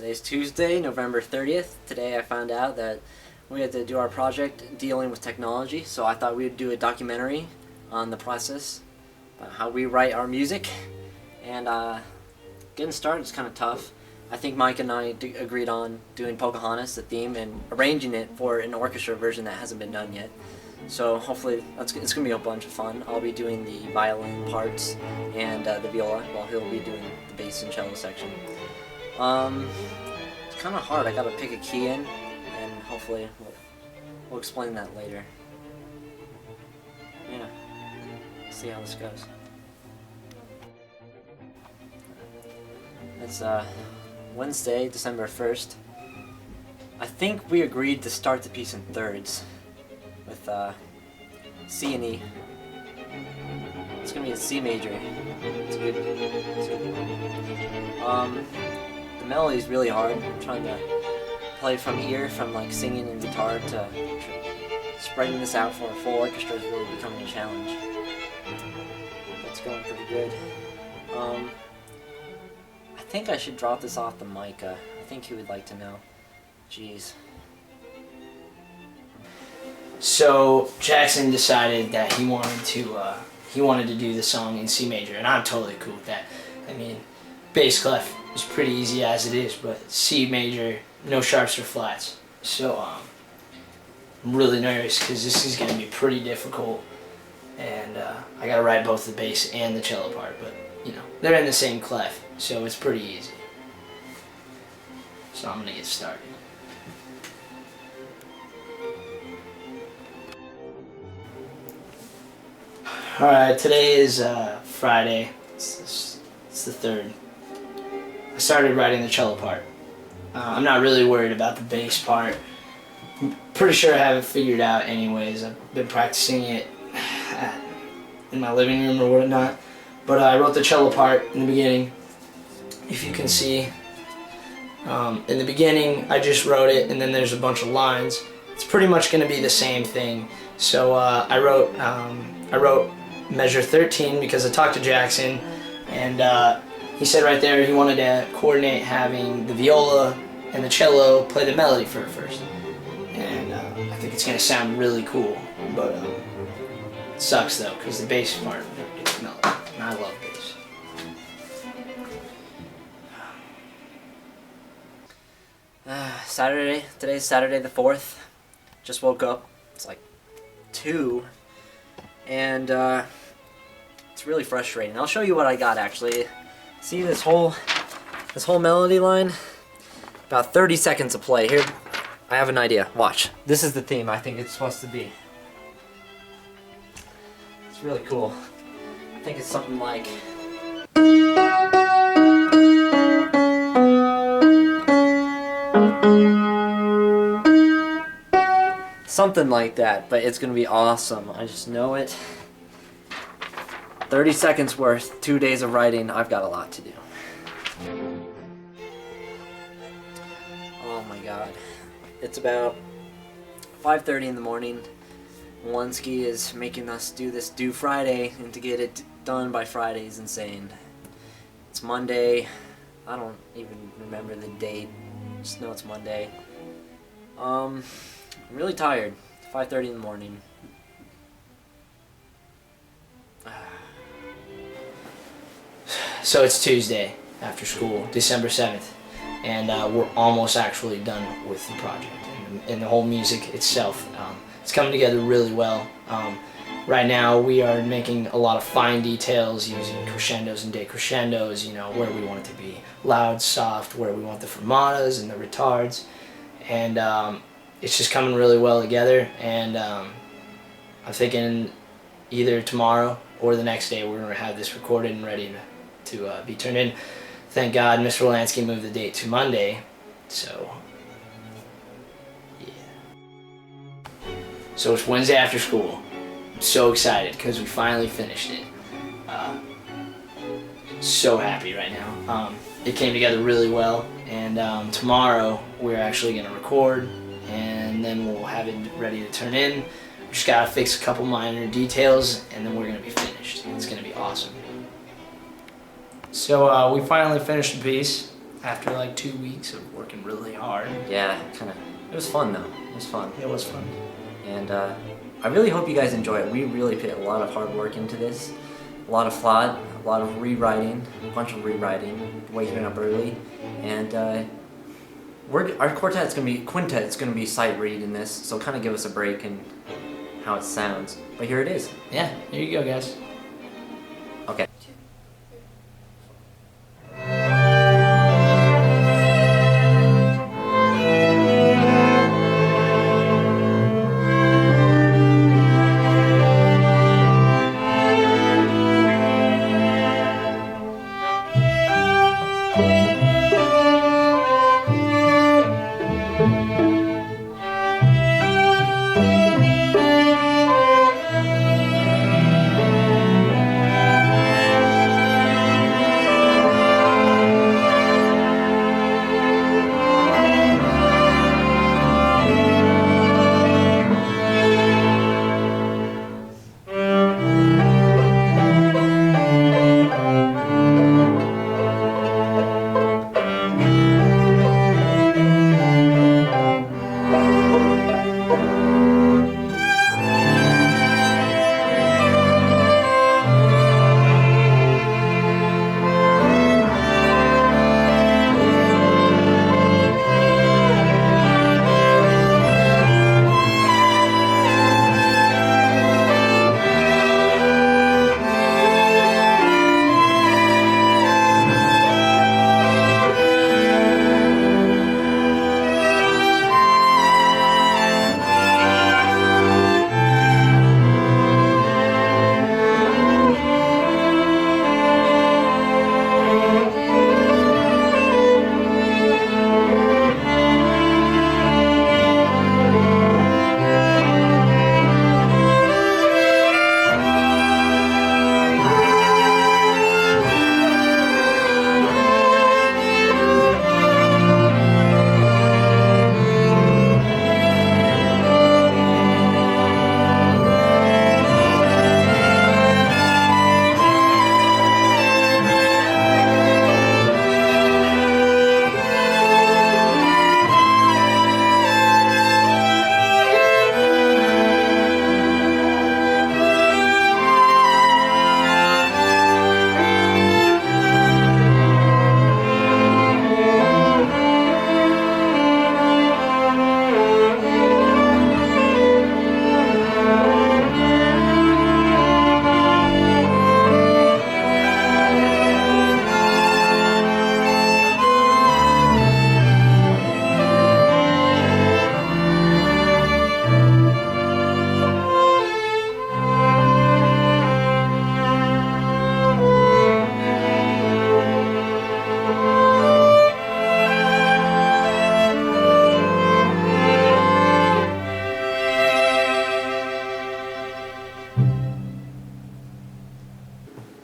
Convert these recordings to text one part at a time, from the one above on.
Today's Tuesday, November 30th. Today I found out that we had to do our project dealing with technology, so I thought we would do a documentary on the process, about how we write our music. And getting started is kind of tough. I think Mike and I agreed on doing Pocahontas, the theme, and arranging it for an orchestra version that hasn't been done yet. So hopefully it's going to be a bunch of fun. I'll be doing the violin parts and the viola, while he'll be doing the bass and cello section. It's kind of hard. I got to pick a key in, and hopefully we'll explain that later. Yeah, see how this goes. It's Wednesday, December 1st. I think we agreed to start the piece in thirds with C and E. It's gonna be in C major. It's good. The melody is really hard. I'm trying to play from ear, from like singing and guitar to spreading this out for a full orchestra is really becoming a challenge. It's going pretty good. I think I should drop this off to Micah. I think he would like to know. Jeez. So Jackson decided that he wanted to do the song in C major, and I'm totally cool with that. I mean, bass clef is pretty easy as it is, but C major, no sharps or flats. So I'm really nervous because this is going to be pretty difficult, and I got to write both the bass and the cello part, but you know, they're in the same clef, so it's pretty easy. So I'm going to get started. Alright, today is Friday. It's the 3rd. I started writing the cello part. I'm not really worried about the bass part. I'm pretty sure I have it figured out anyways. I've been practicing it in my living room or whatnot. But I wrote the cello part in the beginning. If you can see, in the beginning I just wrote it, and then there's a bunch of lines. It's pretty much going to be the same thing. So I wrote measure 13 because I talked to Jackson, and he said right there he wanted to coordinate having the viola and the cello play the melody for it first. And I think it's going to sound really cool, but it sucks though because the bass part gets melody, and I love bass. Saturday. Today's Saturday the 4th. Just woke up. It's like 2, and it's really frustrating. I'll show you what I got actually. See this whole melody line? About 30 seconds of play. Here, I have an idea. Watch. This is the theme I think it's supposed to be. It's really cool. I think it's something like. Something like that, but it's gonna be awesome. I just know it. 30 seconds worth, 2 days of writing. I've got a lot to do. Oh my god. It's about 5:30 in the morning. Walensky is making us do this due Friday, and to get it done by Friday is insane. It's Monday. I don't even remember the date. Just know it's Monday. I'm really tired. 5:30 in the morning. So it's Tuesday after school, December 7th, and we're almost actually done with the project and the whole music itself. It's coming together really well. Right now we are making a lot of fine details using crescendos and decrescendos, you know, where we want it to be loud, soft, where we want the fermatas and the retards, and it's just coming really well together, and I'm thinking either tomorrow or the next day we're going to have this recorded and ready to be turned in. Thank God Mr. Lansky moved the date to Monday, so yeah. So it's Wednesday after school. I'm so excited because we finally finished it. So happy right now. It came together really well, and tomorrow we're actually going to record, and then we'll have it ready to turn in. We just gotta fix a couple minor details, and then we're gonna be finished. It's gonna be awesome. So we finally finished the piece. after like 2 weeks of working really hard. Yeah, it was fun though. It was fun. It was fun. And I really hope you guys enjoy it. We really put a lot of hard work into this. A lot of thought, a lot of rewriting, a bunch of rewriting, waking up early. And our quintet's gonna be sight read in this, so kind of give us a break in how it sounds. But here it is. Yeah, here you go, guys. Okay.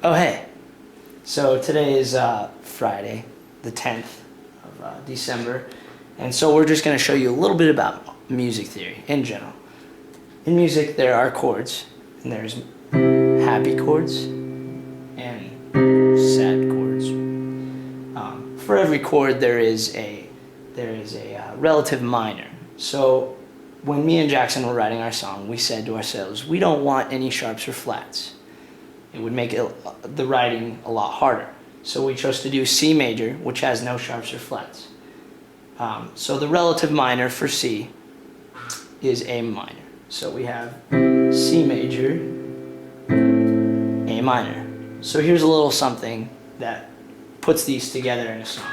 Oh, hey. So today is Friday, the 10th of December. And so we're just going to show you a little bit about music theory in general. In music, there are chords, and there's happy chords and sad chords. For every chord, there is a relative minor. So when me and Jackson were writing our song, we said to ourselves, we don't want any sharps or flats. It would make the writing a lot harder. So we chose to do C major, which has no sharps or flats. So the relative minor for C is A minor. So we have C major, A minor. So here's a little something that puts these together in a song.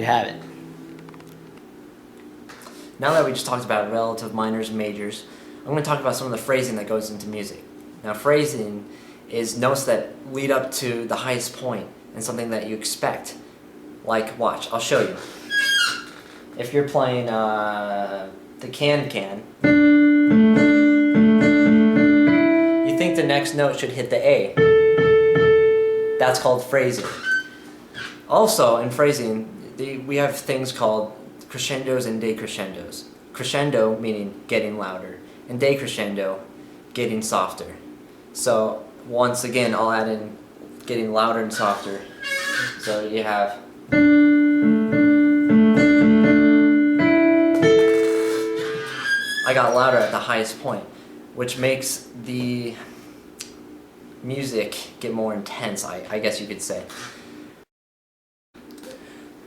Have it. Now that we just talked about relative minors and majors, I'm going to talk about some of the phrasing that goes into music. Now, phrasing is notes that lead up to the highest point and something that you expect. Like, watch, I'll show you. If you're playing the can, you think the next note should hit the A. That's called phrasing. Also, in phrasing, we have things called crescendos and decrescendos. Crescendo meaning getting louder, and decrescendo getting softer. So once again, I'll add in getting louder and softer. So you have. I got louder at the highest point, which makes the music get more intense, I guess you could say.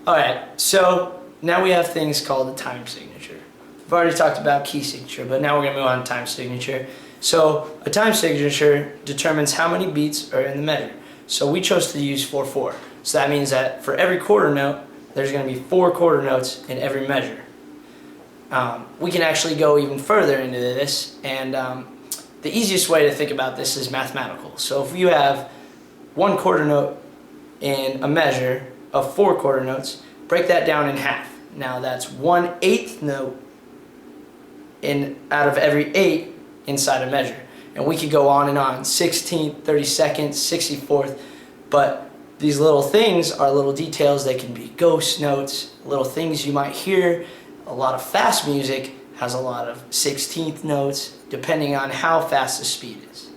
Alright, so now we have things called the time signature. We've already talked about key signature, but now we're going to move on to time signature. So a time signature determines how many beats are in the measure. So we chose to use 4/4. So that means that for every quarter note, there's going to be 4 quarter notes in every measure. We can actually go even further into this, and the easiest way to think about this is mathematical. So if you have 1 quarter note in a measure of 4 quarter notes, break that down in half. Now that's 1/8 note out of every 8 inside a measure. And we could go on and on, 16th, 32nd, 64th, but these little things are little details. They can be ghost notes, little things you might hear. A lot of fast music has a lot of 16th notes, depending on how fast the speed is.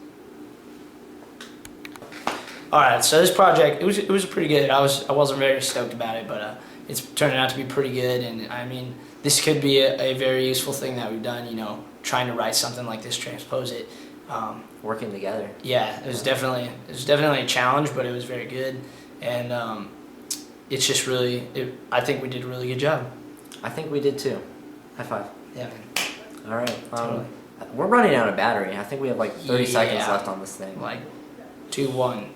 Alright, so this project, it was pretty good. I wasn't very stoked about it, but it's turning out to be pretty good, and I mean, this could be a very useful thing that we've done, you know, trying to write something like this, transpose it. Working together. Yeah, it was definitely a challenge, but it was very good, and it's just really, I think we did a really good job. I think we did too. High five. Yeah, man. All right. Totally. We're running out of battery. I think we have like 30 seconds Yeah. left on this thing. Like 2, 1.